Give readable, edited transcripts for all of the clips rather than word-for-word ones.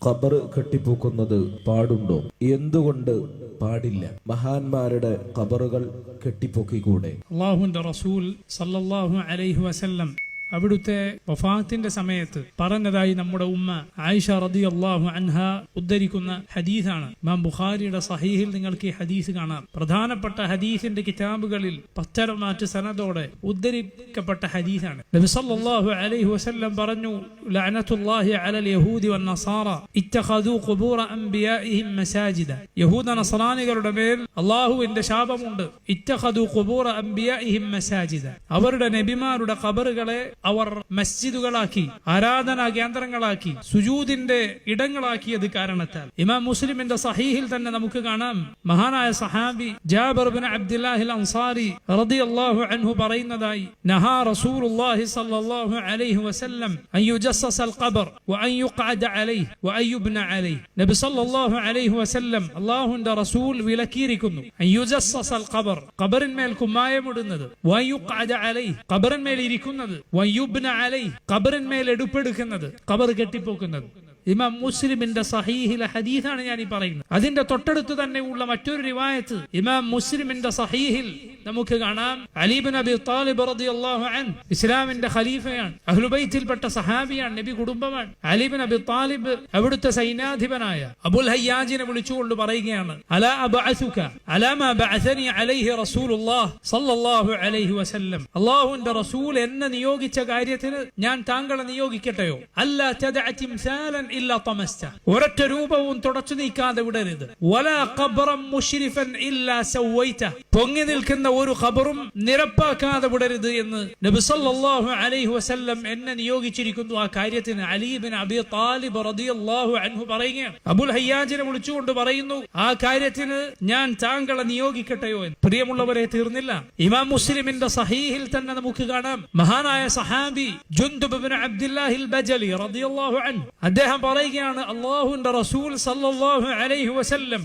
ഖബർ കെട്ടിപ്പൊക്കുന്നത് പാടുണ്ടോ? എന്തുകൊണ്ട് പാടില്ല? മഹാന്മാരുടെ ഖബറുകൾ കെട്ടിപ്പൊക്കിക്കൂടെ? അല്ലാഹുവിന്റെ റസൂൽ സല്ലല്ലാഹു അലൈഹി വസല്ലം അവിടുത്തെ വഫാത്തിന്റെ സമയത്ത് പറഞ്ഞതായി നമ്മുടെ ഉമ്മ ആയിഷ റളിയല്ലാഹു അൻഹ ഉദ്ധരിക്കുന്ന ഹദീസാണ്. ഇമാം ബുഖാരിയുടെ സഹീഹിൽ നിങ്ങൾക്ക് ഈ ഹദീസ് കാണാം. പ്രധാനപ്പെട്ട ഹദീസിന്റെ കിതാബുകളിൽ പത്തരമാറ്റ് സനദോടെ ഉദ്ധരിക്കപ്പെട്ട ഹദീസാണ്. നബി സല്ലല്ലാഹു അലൈഹി വസല്ലം പറഞ്ഞു, ലഅനത്തുല്ലാഹി അലൽ യഹൂദി വന്നസാറ ഇത്തഖദൂ ഖുബൂറ അൻബിയാഇഹിം മസാജിദ. യഹൂദ നസ്രാനികളുടെ മേൽ അല്ലാഹുവിന്റെ ശാപമുണ്ട്. ഇത്തഖദൂ ഖുബൂറ അൻബിയാഇഹിം മസാജിദ. അവരുടെ നബിമാരുടെ ഖബറുകളെ അവർ മസ്ജിദുകളാക്കി, ആരാധനാ കേന്ദ്രങ്ങളാക്കി, സുജൂദിന്റെ ഇടങ്ങളാക്കിയത് കാരണത്താൽ. ഇമാം മുസ്ലിമിന്റെ സഹീഹിൽ തന്നെ നമുക്ക് കാണാം, മഹാനായ സഹാബി ജാബിർ ബിൻ അബ്ദുല്ലാഹിൽ അൻസാരി റളിയല്ലാഹു അൻഹു പറയുന്നതായി, നഹാ റസൂലുള്ളാഹി സ്വല്ലല്ലാഹു അലൈഹി വസല്ലം അൻ യുജസ്സസൽ ഖബർ വഅൻ യുഖഅദ അലൈഹി വഅൻ യുബ്ന അലൈഹി. നബി സല്ലല്ലാഹു അലൈഹി വസല്ലം അല്ലാഹുവിന്റെ റസൂൽ വിലക്കിയിരിക്കുന്നു, അൻ യുജസ്സസൽ ഖബർ, ഖബറിന്മേൽ കുമ്മായമിടുന്നത്, വഅൻ യുഖഅദ അലൈഹി, ഖബറിന്മേൽ ഇരിക്കുന്നത്, വയുബ്ന അലൈഹി, ഖബറിന്മേൽ എടുപ്പെടുക്കുന്നത്, ഖബർ കെട്ടിപ്പോക്കുന്നത്. ഇമാം മുസ്ലിമിന്റെ സഹീഹിലെ ഹദീസാണ് ഞാൻ ഈ പറയുന്നത്. അതിന്റെ തൊട്ടടുത്ത് തന്നെ ഉള്ള മറ്റൊരു റിവായത്ത് ഇമാം മുസ്ലിമിന്റെ സഹീഹിൽ നമുക്ക് കാണാം. അലി ഇബ്നു അബി ത്വാലിബ് റളിയല്ലാഹു അൻഹു ഇസ്ലാമിന്റെ ഖലീഫയാണ്, അഹ്ലു ബൈത്തിൽപ്പെട്ട സഹാബിയാണ്, നബി കുടുംബമാണ്. അലി ഇബ്നു അബി ത്വാലിബ് അവിടുത്തെ സൈന്യാധിപനായ അബുൽ ഹയ്യാജിനെ വിളിച്ചുകൊണ്ട് പറയുകയാണ്, അലാ അബ്അസുക അലാ മാ ബഅസനി അലൈഹി റസൂലുള്ളാഹ് സ്വല്ലല്ലാഹു അലൈഹി വസല്ലം. അല്ലാഹുവിന്റെ റസൂൽ എന്നെ നിയോഗിച്ച കാര്യത്തിന് ഞാൻ താങ്കളെ നിയോഗിക്കട്ടെയോ? അല്ലാ തദഅ തിംസാലൻ ഇല്ലാ തമസ്ത, ഒരൊറ്റ രൂപവും തുടച്ചു നീക്കാതെ വിടരുത്. വലാ ഖബ്റൻ മുശ്രിഫൻ ഇല്ലാ സവൈത, പൊങ്ങി നിൽക്കുന്ന ഒരു ഖബറും നിരപ്പാക്കാതെ വിടരുത് എന്ന് നബി സല്ലല്ലാഹു അലൈഹി വസല്ലം എന്നെ നിയോഗിച്ചിരിക്കുന്നു. ആ കാര്യത്തിന് അലി ഇബ്നു അബി ത്വാലിബ് റളിയല്ലാഹു അൻഹു പറയുകയാണ്, അബുൽ ഹയ്യാജിനെ വിളിച്ചുകൊണ്ട് പറയുന്നു, ആ കാര്യത്തിന് ഞാൻ താങ്കളെ നിയോഗിക്കട്ടെയോ എന്ന്. പ്രിയമുള്ളവരെ, തീർന്നില്ല. ഇമാം മുസ്ലിമിന്റെ സഹീഹിൽ തന്നെ നമുക്ക് കാണാം, മഹാനായ സഹാബി ജുൻദുബ് ഇബ്നു അബ്ദുല്ലാഹിൽ ബജലി റളിയല്ലാഹു അൻഹു അദ്ദേഹം പറയുകയാണ്, അല്ലാഹുവിന്റെ റസൂൽ സല്ലല്ലാഹു അലൈഹി വസല്ലം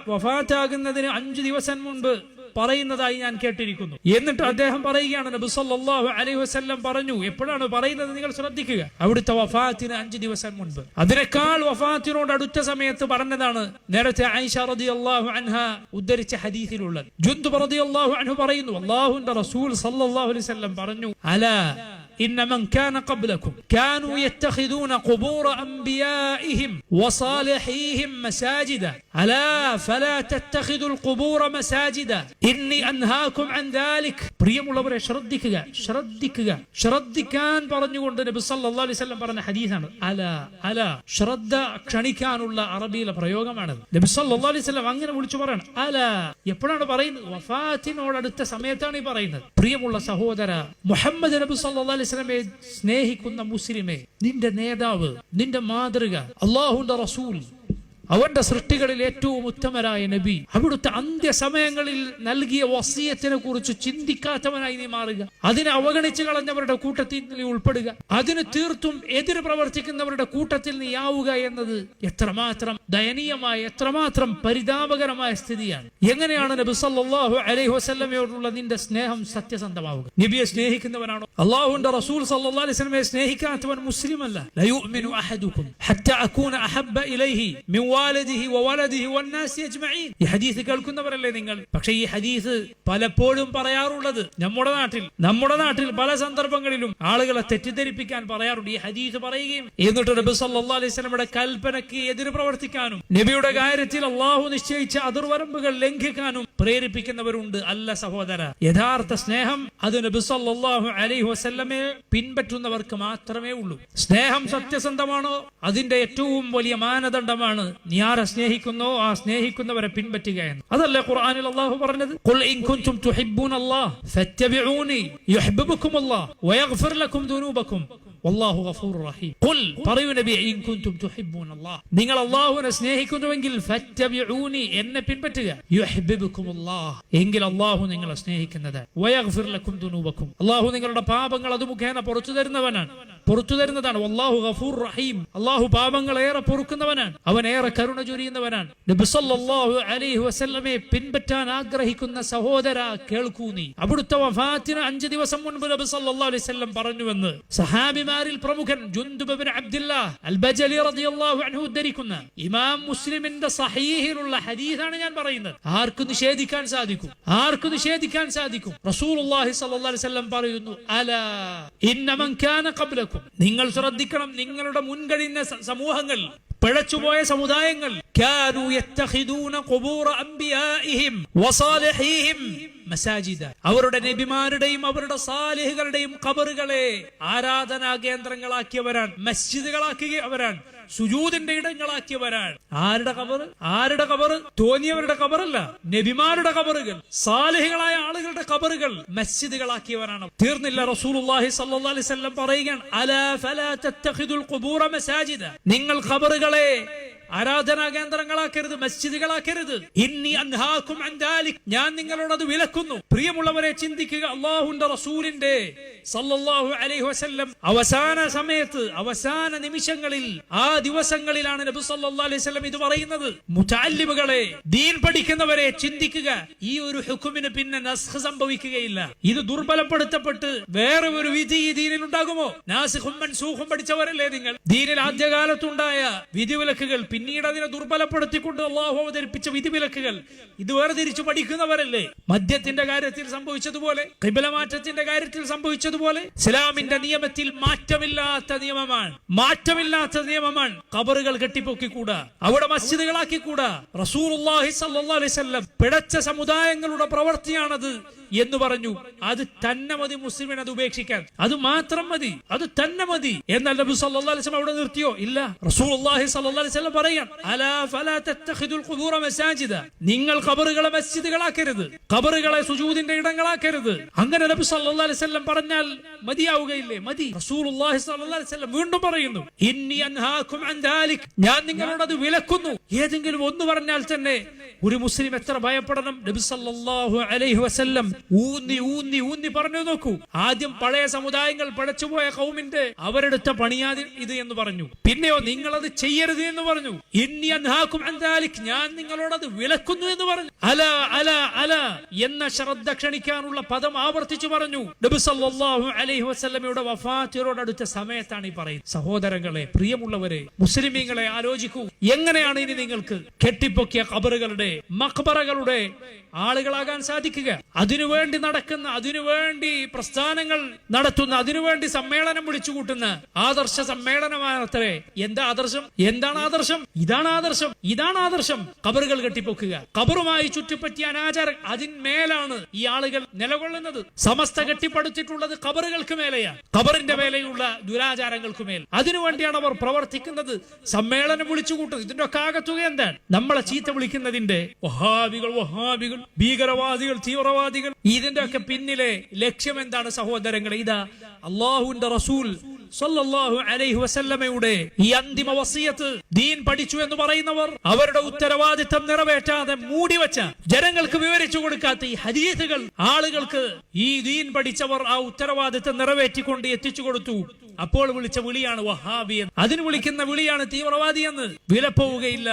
വഫാത്താകുന്നതിന് 5 ദിവസം മുൻപ് പറയുന്നതായി ഞാൻ കേട്ടിരിക്കുന്നു. എന്നിട്ട് അദ്ദേഹം പറയുകയാണ്, നബി സല്ലല്ലാഹു അലൈഹി വസല്ലം പറഞ്ഞു. എപ്പോഴാണ് പറയുന്നത്? നിങ്ങൾ ശ്രദ്ധിക്കുക. അവിടുത്തെ വഫാത്തിന് 5 ദിവസം മുൻപ്. അതിനേക്കാൾ വഫാത്തിനോട് അടുത്ത സമയത്ത് പറഞ്ഞതാണ് നേരത്തെ ആയിഷ റളിയല്ലാഹു അൻഹ ഉദ്ധരിച്ച ഹദീസിലുള്ളത്. ജുൻദുബ് റളിയല്ലാഹു അൻഹു പറയുന്നു, അല്ലാഹുവിന്റെ റസൂൽ സല്ലല്ലാഹു അലൈഹി വസല്ലം പറഞ്ഞു, അലാ إن من كان قبلكم كانوا يتخذون قبور أنبيائهم وصالحيهم مساجدا ألا فلا تتخذوا القبور مساجدا إني أنهاكم عن ذلك. പ്രിയമുള്ളവരെ, ശ്രദ്ധിക്കാൻ പറഞ്ഞുകൊണ്ട് നബി സല്ലല്ലാഹു അലൈഹി വസല്ലം പറഞ്ഞ ഹദീസാണ്. അല ശ്രദ്ധ ക്ഷണിക്കാനുള്ള അറബിയിലെ പ്രയോഗമാണ്. നബി സല്ലല്ലാഹു അലൈഹി വസല്ലം അങ്ങനെ വിളിച്ചു പറയണം. അല എപ്പോഴാണ് പറയുന്നത്? വഫാത്തിനോടടുത്ത സമയത്താണ് ഈ പറയുന്നത്. പ്രിയമുള്ള സഹോദര, മുഹമ്മദ് നബി സല്ലല്ലാഹു അലൈഹി വസല്ലമയെ സ്നേഹിക്കുന്ന മുസ്ലിമേ, നിന്റെ നേതാവ്, നിന്റെ മാതൃക, അല്ലാഹുവിന്റെ റസൂൽ, അവന്റെ സൃഷ്ടികളിൽ ഏറ്റവും ഉത്തമരായ നബി, അവിടുത്തെ അന്ത്യസമയങ്ങളിൽ നൽകിയ വസിയത്തിനെ കുറിച്ച് ചിന്തിക്കാത്തവനായി നീ മാറുക. അതിനെ അവഗണിച്ചു കളഞ്ഞവരുടെ കൂട്ടത്തിൽ നീ ഉൾപ്പെടുക. അതിന് തീർത്തും എതിര് പ്രവർത്തിക്കുന്നവരുടെ കൂട്ടത്തിൽ നീ ആവുക എന്നത് എത്രമാത്രം ദയനീയമായ, എത്രമാത്രം പരിതാപകരമായ സ്ഥിതിയാണ്. എങ്ങനെയാണ് നബി സല്ലല്ലാഹു അലൈഹി വസല്ലമയോടുള്ള നിന്റെ സ്നേഹം സത്യസന്ധമാവുക? നബിയെ സ്നേഹിക്കുന്നവനാണോ? അല്ലാഹുവിന്റെ റസൂൽ സല്ലല്ലാഹു അലൈഹി വസല്ലമയെ സ്നേഹിക്കാത്തവൻ മുസ്ലിമല്ല. ലാ യുഅ്മിനു അഹദുകും ഹത്താ അകൂന അഹബ്ബ ഇലൈഹി മിൻ വാലിദിഹി വവലദിഹി വന്നാസി അജ്മഈൻ. ഈ ഹദീസ് കേൾക്കുന്നവരല്ലേ നിങ്ങൾ? പക്ഷേ ഈ ഹദീസ് പലപ്പോഴും പറയാറുള്ളത് നമ്മുടെ നാട്ടിൽ പല സന്ദർഭങ്ങളിലും ആളുകളെ തെറ്റിദ്ധരിപ്പിക്കാൻ പറയാറുണ്ട്. ഈ ഹദീസ് പറയുകയും എന്നിട്ട് നബി സല്ലല്ലാഹു അലൈഹി വസല്ലമയുടെ കൽപ്പനയ്ക്ക് എതിര് പ്രവർത്തിക്കാനും നബിയുടെ കാര്യത്തിൽ അല്ലാഹു നിശ്ചയിച്ച അതിർവരമ്പുകൾ ലംഘിക്കാനും പ്രേരിപ്പിക്കുന്നവരുണ്ട്. അല്ല സഹോദര, യഥാർത്ഥ സ്നേഹം അത് നബി സല്ലല്ലാഹു അലൈഹി വസല്ലമയെ പിൻപറ്റുന്നവർക്ക് മാത്രമേ ഉള്ളൂ. സ്നേഹം സത്യസന്ധമാണോ? അതിന്റെ ഏറ്റവും വലിയ മാനദണ്ഡമാണ് നീ ആരെ സ്നേഹിക്കുന്നോ ആ സ്നേഹിക്കുന്നവരെ പിൻപറ്റുക എന്ന്. അതല്ലേ ഖുർആനിൽ അല്ലാഹു പറഞ്ഞത്? ഖുൽ ഇൻ കുൻതും തുഹിബ്ബൂനല്ലാഹ് ഫത്തബിഊനി യുഹിബ്ബുകുമുല്ലാഹ് വയഗ്ഫിർ ലക്കും ദുനൂബക്കും വല്ലാഹു ഗഫൂറുർ റഹീം. ഖുൽ പറയൂ നബി, ഇൻ കുൻതും തുഹിബ്ബൂനല്ലാഹ്, നിങ്ങൾ അല്ലാഹുവിനെ സ്നേഹിക്കുന്നുവെങ്കിൽ ഫത്തബിഊനി, എന്നെ പിൻപറ്റുക, യുഹിബ്ബുകുമുല്ലാഹ്, എങ്കിൽ അല്ലാഹു നിങ്ങളെ സ്നേഹിക്കുന്നത്, വയഗ്ഫിർ ലക്കും ദുനൂബക്കും, അല്ലാഹു നിങ്ങളുടെ പാപങ്ങൾ അത് മുഖേന പുറത്തു തരുന്നവനാണ്. പുറത്തു തരുന്നതാണ്. വല്ലാഹു ഗഫൂർ റഹീം, അള്ളാഹു പാപങ്ങൾ ഏറെ പൊറുക്കുന്നവനാണ്, അവൻ ഏറെ കരുണ ചൊരിയുന്നവനാണ്. നബി സല്ലല്ലാഹു അലൈഹി വസല്ലമയെ പിൻപറ്റാൻ ആഗ്രഹിക്കുന്ന സഹോദര കേൾക്കൂ നീ. അവിടുത്തെ വഫാത്തിന് 5 ദിവസം മുൻപ് നബി സല്ലല്ലാഹു അലൈഹി വസല്ലം പറഞ്ഞുവെന്ന് സഹാബിമാരിൽ പ്രമുഖൻ ജുൻദുബ് ഇബ്നു അബ്ദുല്ലാഹ് അൽ ബജലി റളിയല്ലാഹു അൻഹു ഉദ്ധരിക്കുന്ന ഇമാം മുസ്ലിമിന്റെ സഹീഹിലുള്ള ഹദീസാണ് ഞാൻ പറയുന്നത്. ആർക്കും നിഷേധിക്കാൻ സാധിക്കും, ആർക്കും നിഷേധിക്കാൻ സാധിക്കും. റസൂലുള്ളാഹി സ്വല്ലല്ലാഹു അലൈഹി വസല്ലം പറയുന്നു, അലാ ഇന്ന മൻ കാന ഖബ്ലകും, നിങ്ങൾ ശ്രദ്ധിക്കണം, നിങ്ങളുടെ മുൻകഴിഞ്ഞ സമൂഹങ്ങൾ, പിഴച്ചുപോയ സമുദായങ്ങൾ, കാനൂ യത്തഖിദൂന ഖുബൂറ അംബിയാഇഹിം വസാലിഹീഹിം മസാജിദ, അവരുടെ നബിമാരുടെയും അവരുടെ സാലിഹുകളുടെയും ഖബറുകളെ ആരാധനാ കേന്ദ്രങ്ങളാക്കിയവരാണ്, മസ്ജിദുകളാക്കിയവരാണ്, സുജൂദിന്റെ ഇടങ്ങളാക്കിയവരാണ്. ആരുടെ ഖബർ? ആരുടെ ഖബർ? തോന്നിയവരുടെ ഖബറല്ല, നബിമാരുടെ ഖബറുകൾ, സാലിഹുകളായ ആളുകളുടെ ഖബറുകൾ മസ്ജിദുകളാക്കിയവരാണ്. തീർന്നില്ല, റസൂലുള്ളാഹി സ്വല്ലല്ലാഹു അലൈഹി വസല്ലം പറയുകയാണ്, അലാ ഫലാ തത്തഖിദുൽ ഖുബൂറ മസാജിദ, നിങ്ങൾ ഖബറുകളെ ആരാധനാ കേന്ദ്രങ്ങളാക്കരുത്, മസ്ജിദുകളാക്കരുത്. ഇന്നി അൻഹാകും അൻ ദാലിക്, ഞാൻ നിങ്ങളോട് അത് വിലക്കുന്നു. പ്രിയമുള്ളവരെ, ചിന്തിക്കുക, അല്ലാഹുവിന്റെ റസൂലിന്റെ സല്ലല്ലാഹു അലൈഹി വസല്ലം അവസാന സമയത്ത്, അവസാന നിമിഷങ്ങളിൽ, ആ ദിവസങ്ങളിലാണ് നബി സല്ലല്ലാഹു അലൈഹി വസല്ലം ഇത് പറയുന്നത്. മുതഅല്ലിമുകളെ, ദീൻ പഠിക്കുന്നവരെ, ചിന്തിക്കുക, ഈ ഒരു ഹുക്മിന് പിന്നെ നസ്ഖ് സംഭവിക്കുകയില്ല. ഇത് ദുർബലപ്പെടുത്തപ്പെട്ട് വേറെ ഒരു വിധി ഈ ദീനിൽ ഉണ്ടാകുമോ? നാസിഖും മൻസൂഖും പഠിച്ചവരല്ലേ നിങ്ങൾ? ദീനിൽ ആദ്യകാലത്തുണ്ടായ വിധിവിലക്കുകൾ പിന്നീട് അതിനെ ദുർബലപ്പെടുത്തിക്കൊണ്ട് അള്ളാഹു അവതരിപ്പിച്ച വിധിവിലക്കുകൾ ഇത് വേർതിരിച്ചു പഠിക്കുന്നവരല്ലേ? മദ്യത്തിന്റെ കാര്യത്തിൽ സംഭവിച്ചതുപോലെ, ഖിബ്ല മാറ്റത്തിന്റെ കാര്യത്തിൽ സംഭവിച്ചതുപോലെ, ഇസ്ലാമിന്റെ നിയമത്തിൽ മാറ്റമില്ലാത്ത നിയമമാണ്, മാറ്റമില്ലാത്ത നിയമമാണ്. ഖബറുകൾ കെട്ടിപ്പൊക്കിക്കൂടാ, അവിടെ മസ്ജിദുകളാക്കിക്കൂടാ. റസൂലുള്ളാഹി സ്വല്ലല്ലാഹു അലൈഹി വസല്ലം പിഴച്ച സമുദായങ്ങളുടെ പ്രവൃത്തിയാണത് എന്ന് പറഞ്ഞു. അത് തന്നെ മതി മുസ്ലിമിന് അത് ഉപേക്ഷിക്കാൻ, അത് മാത്രം മതി, അത് തന്നെ മതി. എന്നാൽ നബി സല്ലല്ലാഹു അലൈഹി വസല്ലം അവിടെ നിർത്തിയോ? ഇല്ല. റസൂലുള്ളാഹി സ്വല്ലല്ലാഹു അലൈഹി വസല്ലം പറയാൻ, അലാ ഫലാ തത്തഖിദുൽ ഖുബൂറ മസാജിദ, നിങ്ങൾ ഖബറുകളെ മസ്ജിദുകളാക്കരുത്, ഖബറുകളെ സുജൂദിന്റെ ഇടങ്ങളാക്കരുത്. അങ്ങനെ നബി സല്ലല്ലാഹു അലൈഹി വസല്ലം പറഞ്ഞാൽ മതിയാവുകയില്ലേ? മതി. റസൂലുള്ളാഹി സ്വല്ലല്ലാഹു അലൈഹി വസല്ലം വീണ്ടും പറയുന്നു, ഇന്നി അൻഹാകും അൻ ദാലിക്, ഞാൻ നിങ്ങളോട് അത് വിലക്കുന്നു. ഏതെങ്കിലും ഒന്ന് പറഞ്ഞാൽ തന്നെ ഒരു മുസ്ലിം എത്ര ഭയപ്പെടണം. നബി സല്ലല്ലാഹു അലൈഹി വസല്ലം ഊന്നി ഊന്നി ഊന്നി പറഞ്ഞു നോക്കൂ. ആദ്യം പഴയ സമുദായങ്ങൾ, പഴച്ചുപോയ ഖൗമിന്റെ അവരെടുത്ത പണിയാതി ഇത് എന്ന് പറഞ്ഞു. പിന്നെയോ നിങ്ങളത് ചെയ്യരുത് എന്ന് പറഞ്ഞു. ഇന്നി അൻഹാകും അൻ ദാലിക്, ഞാൻ നിങ്ങളോടത് വിലക്കുന്നു എന്ന് പറഞ്ഞു. അല അല അല എന്ന ശ്രദ്ധ ക്ഷണിക്കാനുള്ള പദം ആവർത്തിച്ചു പറഞ്ഞു. നബി സല്ലല്ലാഹു അലൈഹി വസല്ലമയുടെ വഫാത്തിനോടടുത്ത സമയത്താണ് ഈ പറയുന്നത്. സഹോദരങ്ങളെ, പ്രിയമുള്ളവരെ, മുസ്ലിമീങ്ങളെ, ആലോചിക്കൂ, എങ്ങനെയാണ് ഇനി നിങ്ങൾക്ക് കെട്ടിപ്പൊക്കിയ ഖബറുകളുടെ, മഖ്ബറകളുടെ ആളുകളാകാൻ സാധിക്കുക? അതിനുവേണ്ടി നടക്കുന്ന, അതിനുവേണ്ടി പ്രസ്ഥാനങ്ങൾ നടത്തുന്ന, അതിനുവേണ്ടി സമ്മേളനം വിളിച്ചുകൂട്ടുന്ന ആദർശ സമ്മേളനമാണത്രേ. എന്താ ആദർശം? എന്താണ് ആദർശം? ഇതാണ് ആദർശം, ഇതാണ് ആദർശം. ഖബറുകൾ കെട്ടിപ്പൊക്കുക, ഖബറുമായി ചുറ്റിപ്പറ്റിയ അനാചാരം, അതിന്മേലാണ് ഈ ആളുകൾ നിലകൊള്ളുന്നത്. സമസ്ത കെട്ടിപ്പടുത്തിട്ടുള്ളത് ഖബറുകൾക്ക് മേലെയാണ്, ഖബറിന്റെ മേലെയുള്ള ദുരാചാരങ്ങൾക്ക് മേൽ. അതിനുവേണ്ടിയാണ് അവർ പ്രവർത്തിക്കുന്നത്, സമ്മേളനം വിളിച്ചുകൂട്ടുന്നത്. ഇതിന്റെ ഒക്കെ ആകത്തുക എന്താണ്? നമ്മളെ ചീത്ത വിളിക്കുന്നതിന്റെ, വഹാബികൾ, വഹാബികൾ, ഭീകരവാദികൾ, തീവ്രവാദികൾ, ഇതിന്റെ ഒക്കെ പിന്നിലെ ലക്ഷ്യം എന്താണ് സഹോദരങ്ങളെ? ഇതാ അല്ലാഹുവിന്റെ റസൂൽ സല്ലല്ലാഹു അലൈഹി വസല്ലമയുടെ ഈ അന്തിമ വസിയത്ത് ദീൻ പഠിച്ചു എന്ന് പറയുന്നവർ അവരുടെ ഉത്തരവാദിത്തം നിറവേറ്റാതെ മൂടിവെച്ച, ജനങ്ങൾക്ക് വിവരിച്ചു കൊടുക്കാത്ത ഈ ഹദീസുകൾ ആളുകൾക്ക് ഈ ദീൻ പഠിച്ചവർ ആ ഉത്തരവാദിത്തം നിറവേറ്റിക്കൊണ്ട് എത്തിച്ചു കൊടുത്തു. അപ്പോൾ വിളിച്ച വിളിയാണ് വഹാബി എന്ന്, അതിന് വിളിക്കുന്ന വിളിയാണ് തീവ്രവാദി എന്ന്. വിലപ്പോവുകയില്ല.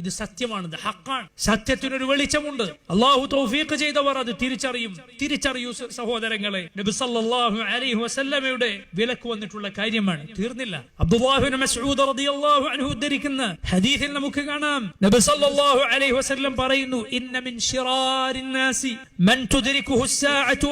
ഇത് സത്യമാണ്, ഇത് ഹഖാണ്. സത്യത്തിനൊരു വെളിച്ചമുണ്ട്. അള്ളാഹു തൗഫീഖ് ചെയ്തവർ അത് തിരിച്ചറിയും. തിരിച്ചറിയൂ സഹോദരങ്ങളെ. നബി സല്ലല്ലാഹു അലൈഹി വസല്ലമയുടെ വിലക്ക് വന്നിട്ടുള്ള കാര്യമാണ്. തീർന്നില്ല. അബ്ദുല്ലാഹി ഇബ്നു മസ്ഊദ് റളിയല്ലാഹു അൻഹു ഉദ്ധരിക്കുന്ന ഹദീസിൽ നമുക്ക് കാണാം, നബി സല്ലല്ലാഹു അലൈഹി വസല്ലം പറയുന്നു, ഇന്ന മിൻ ശിറാരിൻ നാസി മൻ തുദ്രികുഹു അസ്സാഅതു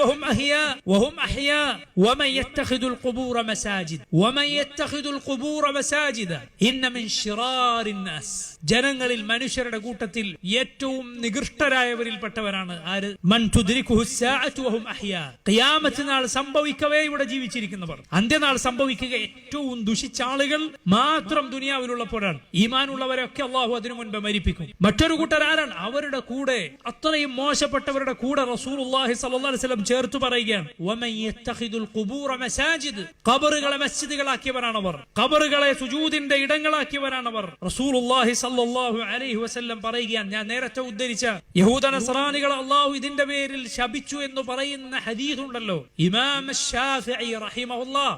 വഹും അഹ്യാ വമൻ യത്തഖിദുൽ ഖുബൂറ മസാജിദ് വമൻ യത്തഖിദുൽ ഖുബൂറ മസാജിദ. ഇന്ന മിൻ ശിറാരിൻ നാസ്, ജനങ്ങളിൽ, മനുഷ്യരുടെ കൂട്ടത്തിൽ ഏറ്റവും നികൃഷ്ടരായവരിൽപ്പെട്ടവരാണ് ആര്? മൻ തുദ്രികുഹു അസ്സാഅതു വഹും അഹ്യാ, ഖിയാമത്ത് നാൾ സംഭവിക്കവേ ഇവിടെ ജീവിച്ചിരിക്കുന്നവർ. അന്ത്യനാൾ സംഭവിക്കുക ഏറ്റവും ദുഷിച്ച ആളുകൾ മാത്രം ദുനിയാവിലുള്ളപ്പോഴാണ്. ഈമാനുള്ളവരൊക്കെ അള്ളാഹു അതിനു മുൻപ് മരിപ്പിക്കും. മറ്റൊരു കൂട്ടർ ആരാണ്? അവരുടെ കൂടെ, അത്രയും മോശപ്പെട്ടവരുടെ കൂടെ റസൂലുള്ളാഹി സ്വല്ലല്ലാഹു അലൈഹി വസല്ലം ചേർത്ത് പറയുകയാണ്, വമൻ യത്തഖിദുൽ ഖുബൂറ മസാജിദ്, ഖബറുകളെ മസ്ജിദുകളാക്കിയവരാണവർ, ഖബറുകളെ സുജൂദിന്റെ ഇടങ്ങളാക്കിയവരാണവർ. റസൂലുള്ളാഹി സ്വല്ലല്ലാഹു അലൈഹി വസല്ലം പറയുകയാണ്, ഞാൻ നേരത്തെ ഉദ്ധരിച്ച യഹൂദ നസ്രാനികൾ അള്ളാഹു ഇതിന്റെ പേരിൽ ശപിച്ചു എന്ന് പറയുന്ന ഹദീസ് ഉണ്ടല്ലോ, ഇമാം ശാഫിഈ റഹിമഹുല്ലാഹ്,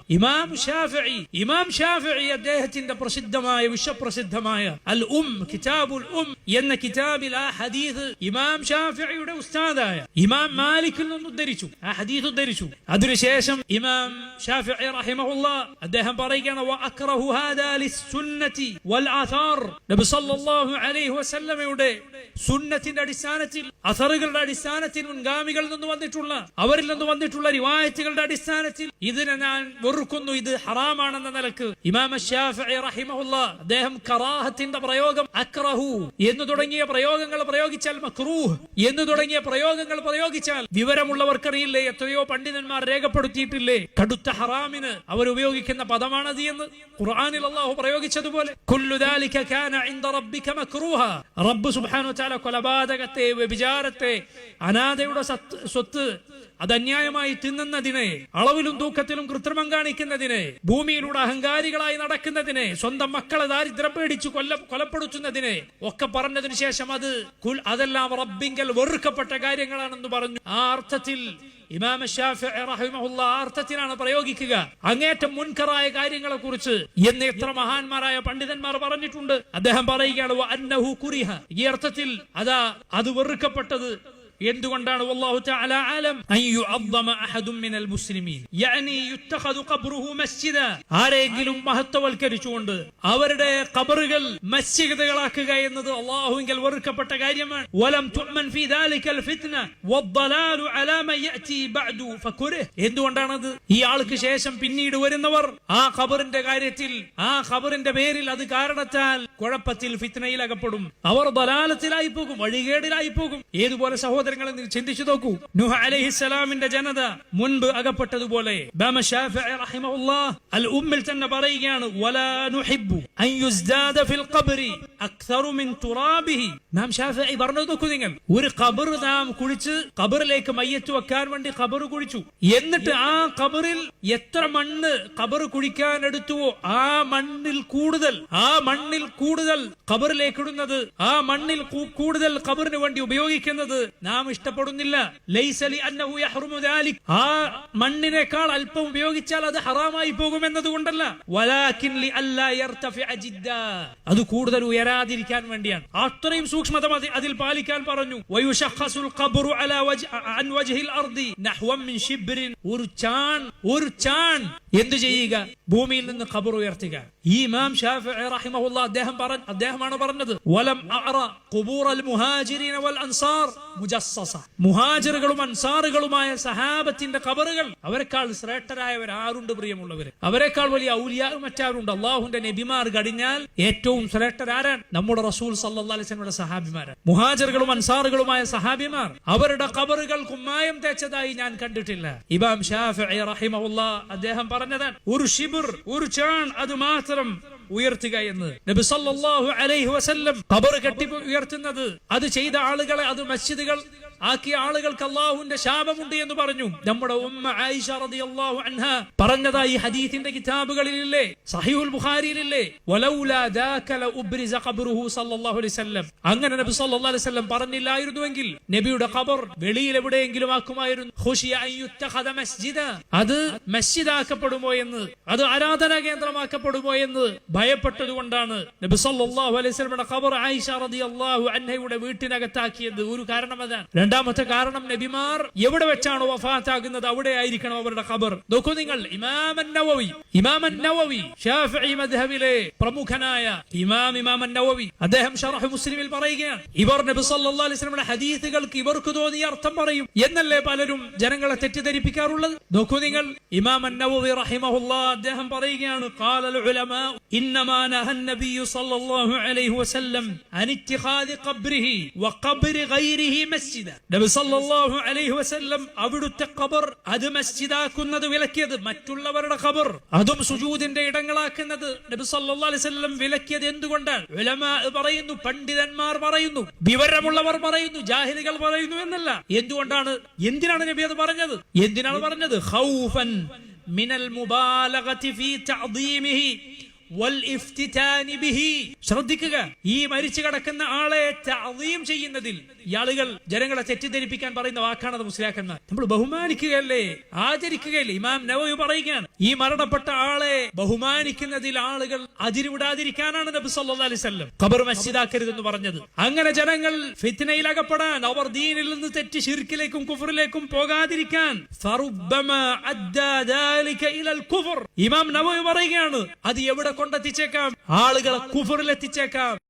ഇമാം ശാഫിഈ അദ്ദേഹത്തിന്റെ പ്രസിദ്ധമായ വിശ്വപ്രസിദ്ധമായ അൽ കിതാബുൽ എന്ന കിതാബിൽ ആ ഹദീസ് ഇമാം ശാഫിഈയുടെ ഉസ്താദായ ഇമാം മാലിക്കിൽ നിന്ന് ഉദ്ധരിച്ചു, ആ ഹദീസ് ഉദ്ധരിച്ചു. അതിനുശേഷം ഇമാം ശാഫിഈ റഹിമഹുല്ലാഹ് അദ്ദേഹം പറയുകയാണ്, വഅക്റഹു ഹാദാ ലിസ്സുന്നതി വൽ ആഥാർ, നബി സല്ലല്ലാഹു അലൈഹി വസല്ലമയുടെ സുന്നത്തിന്റെ അടിസ്ഥാനത്തിൽ, അസറുകളുടെ അടിസ്ഥാനത്തിൽ, മുൻഗാമികളിൽ നിന്ന് വന്നിട്ടുള്ള, അവരിൽ നിന്ന് വന്നിട്ടുള്ള റിവായത്തുകളുടെ അടിസ്ഥാനത്തിൽ ഇതിനെ ഞാൻ വെറുക്കുന്നു, ഇത് ഹറാമാണെന്ന നിലക്ക് ഇമാം ശാഫിഈ റഹിമഹുല്ലാഹ് അദ്ദേഹം കറാഹത്തിന്റെ പ്രയോഗം, അക്റഹു എന്ന് തുടങ്ങിയ പ്രയോഗങ്ങൾ പ്രയോഗിച്ചാൽ, മക്റൂഹ് എന്ന് തുടങ്ങിയ പ്രയോഗങ്ങൾ പ്രയോഗിച്ചാൽ വിവരമുള്ളവർക്കറിയില്ലേ, എത്രയോ പണ്ഡിതന്മാർ രേഖപ്പെടുത്തിയിട്ടില്ലേ കടുത്ത ഹറാമിന് അവർ ഉപയോഗിക്കുന്ന പദമാണത് എന്ന്. ഖുർആനിൽ അല്ലാഹു പ്രയോഗിച്ചതുപോലെ കുല്ലു ദാലിക കാന ഇൻദ റബ്ബിക മക്റൂഹ, റബ്ബ് സുബ്ഹാനഹു വതആല കൊലപാതകത്തെ, വ്യഭിചാരത്തെ, അനാഥയുടെ സ്വത്ത് അത് അന്യായമായി തിന്നുന്നതിനെ, അളവിലും തൂക്കത്തിലും കൃത്രിമം കാണിക്കുന്നതിനെ, ഭൂമിയിലൂടെ അഹങ്കാരികളായി നടക്കുന്നതിനെ, സ്വന്തം മക്കളെ ദാരിദ്ര്യം പേടിച്ച് കൊലപ്പെടുത്തുന്നതിനെ ഒക്കെ പറഞ്ഞതിനു ശേഷം അതെല്ലാം റബ്ബിങ്കൽ വെറുക്കപ്പെട്ട കാര്യങ്ങളാണെന്ന് പറഞ്ഞു. ആ അർത്ഥത്തിൽ ഇമാം ശാഫിഈ റഹിമഹുല്ലാഹ് ആ അർത്ഥത്തിലാണ് പ്രയോഗിക്കുക. അങ്ങേറ്റം മുൻകറായ കാര്യങ്ങളെ കുറിച്ച് എന്ന് എത്ര മഹാന്മാരായ പണ്ഡിതന്മാർ പറഞ്ഞിട്ടുണ്ട്. അദ്ദേഹം പറയുകയാണ്, വഅന്നഹു കുരിഹ, ഈ അർത്ഥത്തിൽ അത് വെറുക്കപ്പെട്ടത് എന്തുകൊണ്ടാണ്? വല്ലാഹു തആല അലം അൻ യുഅദ്ദമ അഹദും മിനൽ മുസ്ലിമീൻ യഅനി യുത്തഖദു ഖബ്റുഹു മസ്ജിദ, ആരെങ്കിലും മഹത്വവൽക്കരിച്ചുകൊണ്ട് അവരുടെ ഖബറുകൾ മസ്ജിദുകളാക്കുക എന്നത് അല്ലാഹുവിങ്കൽ വെറുക്കപ്പെട്ട കാര്യമാണ്. വലം തുഅമൻ ഫീ ദാലികൽ ഫിത്ന വദ്ദലാലു അലാ മൻ യഅതി ബഅദു ഫകുരിഹ, എന്തുകൊണ്ടാണത്? ഈ ആൾക്ക് ശേഷം പിന്നീട് വരുന്നവർ ആ ഖബറിന്റെ കാര്യത്തിൽ, ആ ഖബറിന്റെ പേരിൽ അത് കാരണത്താൽ കുഴപ്പത്തിൽ, ഫിത്നയിൽ അകപ്പെടും, അവർ ദലാലത്തിലായി പോകും, വഴികേടിലായി പോകും. ഏതുപോലെ സഹോദരങ്ങളെ ചിന്തിച്ചു നോക്കൂ, നൂഹ് അലൈഹിസ്സലാമിന്റെ ജനത മുൻപ് അകപ്പെട്ടതുപോലെ ഇമാം ശാഫിഈ റഹിമഹുല്ലാഹ് അൽ ഉമ്മിൽ തന്നെ പറയുകയാണ്, വലാ നുഹിബ്ബു അൻ യുസ്ദാദ ഫിൽ ഖബ്രി അക്സറു മിൻ തുറാബിഹി. നാം ശാഫിഈ പറഞ്ഞു നോക്കൂ, നിങ്ങൾ ഒരു ഖബർ നാം കുഴിച്ച്, ഖബറിലേക്ക് മയ്യത്ത് വെക്കാൻ വേണ്ടി ഖബർ കുഴിച്ചു, എന്നിട്ട് ആ ഖബറിൽ എത്ര മണ്ണ് ഖബർ കുഴിക്കാൻ എടുത്തുവോ ആ മണ്ണിൽ കൂടുതൽ ഖബറിലേക്ക് ഇടുന്നത്, ആ മണ്ണിൽ കൂടുതൽ ഖബറിന് വേണ്ടി ഉപയോഗിക്കുന്നത് നാം ഇഷ്ടപ്പെടുന്നില്ല. ലൈസ ലിഅന്നഹു യഹ്റുമു ദാലിക്, ആ മണ്ണിനേക്കാൾ അല്പം ഉപയോഗിച്ചാൽ അത് ഹറാമായി പോകുമെന്നതുകൊണ്ടല്ല, വലാകിൻ ലിഅല്ലാ യർതഫിഅ ജിദ്ദാ, അത് കൂടുതൽ ഉയരാതിരിക്കാൻ വേണ്ടിയാണ്. അത്രയും സൂക്ഷ്മത അതിൽ പാലിക്കാൻ പറഞ്ഞു. വയുശഖസുൽ ഖബ്റു അലാ അൻ വജ്ഹിൽ അർദി നഹ്വൻ മിൻ ശിബ്രിൻ, ഒരു ചാൺ എന്തു ചെയ്യുക? ഭൂമിയിൽ നിന്ന് ഖബർ ഉയർത്തുക. ഈ ഇമാം ശാഫിഈ റഹിമഹുല്ലാഹ് അദ്ദേഹമാണ് പറഞ്ഞത്, വലം അറ ഖുബൂറൽ മുഹാജിരീന വൽ അൻസാർ മുജസ്സസ, മുഹാജിറുകളും അൻസാറുകളുമായ സഹാബത്തിന്റെ ഖബറുകൾ അവരെക്കാൾ ശ്രേഷ്ഠരായവർ ആരുണ്ട് പ്രിയമുള്ളവര്? അവരെക്കാൾ വലിയ ഔലിയാ മറ്റാരുണ്ട്? അള്ളാഹുവിന്റെ നബിമാർ കഴിഞ്ഞാൽ ഏറ്റവും ശ്രേഷ്ഠരാരാണ്? നമ്മുടെ റസൂൽ സല്ലല്ലാഹു അലൈഹി വസല്ലമയുടെ സഹാബിമാരാണ്. മുഹാജിറുകളും അൻസാറുകളുമായ സഹാബിമാർ അവരുടെ ഖബറുകൾ കുമ്മായം തേച്ചതായി ഞാൻ കണ്ടിട്ടില്ല. ഇമാം ശാഫിഈ റഹിമഹുല്ലാഹ് അദ്ദേഹം പറഞ്ഞതാണ്, ഒരു ഷിബ്ർ, ഒരു ചാൺ അത് മാത്രം ഉയർത്തുക എന്ന്. നബി സല്ലല്ലാഹു അലൈഹി വസല്ലം ഖബർ കെട്ടി ഉയർത്തുന്നത്, അത് ചെയ്ത ആളുകളെ, അത് മസ്ജിദുകൾ ആക്കിയ ആളുകൾക്ക് അല്ലാഹുവിന്റെ ശാപമുണ്ട് എന്ന് പറഞ്ഞു. നമ്മുടെ ഉമ്മ ആയിഷ റളിയല്ലാഹു അൻഹാ പറഞ്ഞതായി ഹദീസിന്റെ കിതാബുകളിലില്ലേ, സഹീഹുൽ ബുഖാരിയിലില്ലേ, വലൗലാ ദാക ലഉബ്രിസ ഖബ്റുഹു സല്ലല്ലാഹു അലൈഹി വസല്ലം, അങ്ങനെ നബി സല്ലല്ലാഹു അലൈഹി വസല്ലം പറഞ്ഞില്ലായിരുന്നുവെങ്കിൽ നബിയുടെ ഖബർ വെളിയിൽ എവിടെയെങ്കിലും ആക്കുമായിരുന്നു. ഖുശിയ അൻ യുത്തഖദ മസ്ജിദ, അത് മസ്ജിദാക്കപ്പെടുമോ എന്ന്, അത് ആരാധനാ കേന്ദ്രമാക്കപ്പെടുമോ എന്ന് ഭയപ്പെട്ടതുകൊണ്ടാണ് നബി സല്ലല്ലാഹു അലൈഹി വസല്ലമയുടെ ഖബർ ആയിഷ റളിയല്ലാഹു അൻഹയുടെ വീട്ടിനകത്താക്കിയത്. ഒരു കാരണം അതാണ്. രണ്ടാമത്തെ കാരണം, നബിമാർ എവിടെ വെച്ചാണോ വഫാത്താകുന്നത് അവിടെ ആയിരിക്കണം അവരുടെ ഖബർ. നോക്കൂ നിങ്ങൾ, ഇമാം അൻ-നവവി ശാഫിഈ മദ്ഹബിലെ പ്രമുഖനായ ഇമാം അൻ-നവവി അദ്ദേഹം ശറഹ് മുസ്ലിമിൽ പറയുകയാണ്, ഇവർ നബി സല്ലല്ലാഹു അലൈഹി വസല്ലമയുടെ ഹദീസുകൾക്ക് ഇവർക്ക് തോന്നിയ അർത്ഥം പറയും എന്നല്ലേ പലരും ജനങ്ങളെ തെറ്റിദ്ധരിപ്പിക്കാറുള്ളത്. നോക്കൂ നിങ്ങൾ, ഇമാം അൻ-നവവി റഹിമഹുല്ലാഹ് അദ്ദേഹം പറയുകയാണ്, ഖാലൽ ഉലമാ ഇന്നമാ നഹൻ നബിയ്യു സല്ലല്ലാഹു അലൈഹി വസല്ലം അൻ ഇത്തിഖാദി ഖബ്രിഹി വഖബ്രി ഗൈരിഹി മസ്ജിദ, നബി സല്ലല്ലാഹു അലൈഹി വസല്ലം അവിടുത്തെ ഖബർ അത് മസ്ജിദാക്കുന്നത് വിലക്കിയത്, മറ്റുള്ളവരുടെ ഖബർ അതും സുജൂദിന്റെ ഇടങ്ങളാക്കുന്നത് നബി സല്ലല്ലാഹു അലൈഹി വസല്ലം വിലക്കിയത് എന്തുകൊണ്ടാണ്? ഉലമാ പറയുന്നു, പണ്ഡിതന്മാർ പറയുന്നു, വിവരമുള്ളവർ പറയുന്നു, ജാഹിലുകൾ പറയുന്നു എന്നല്ല. എന്തിനാണ് നബി അത് പറഞ്ഞത്? ഖൗഫൻ മിനൽ മുബാലഗതി ഫീ തഅദീമിഹി വൽ ഇഫ്തിതാനി ബിഹി. ശ്രദ്ധിക്കുക, ഈ മരിച്ചു കിടക്കുന്ന ആളെ തഅദീം ചെയ്യുന്നതിൽ ഈ ആളുകൾ ജനങ്ങളെ തെറ്റിദ്ധരിപ്പിക്കാൻ പറയുന്ന വാക്കാണത് മുസ്ലിയാക്കന്മാർ. നമ്മൾ ബഹുമാനിക്കുകയല്ലേ, ആചരിക്കുകയല്ലേ? ഇമാം നവവി പറയുകയാണ്, ഈ മരണപ്പെട്ട ആളെ ബഹുമാനിക്കുന്നതിൽ ആളുകൾ അതിരുവിടാതിരിക്കാനാണ് നബി സല്ലല്ലാഹു അലൈഹി വസല്ലം ഖബർ മസ്ജിദാക്കരുതെന്ന് പറഞ്ഞത്. അങ്ങനെ ജനങ്ങൾ ഫിത്നയിൽ അകപ്പെടാൻ, അവർ ദീനിൽ നിന്ന് തെറ്റി ശിർക്കിലേക്കും കുഫറിലേക്കും പോകാതിരിക്കാൻ ഫറുബ്ബമാ അദ്ദാ ദാലിക ഇലൽ കുഫർ. ഇമാം നവവി പറയുകയാണ്, അത് എവിടെ കൊണ്ടെത്തിച്ചേക്കാം? ആളുകളെ കുഫറിൽ എത്തിച്ചേക്കാം.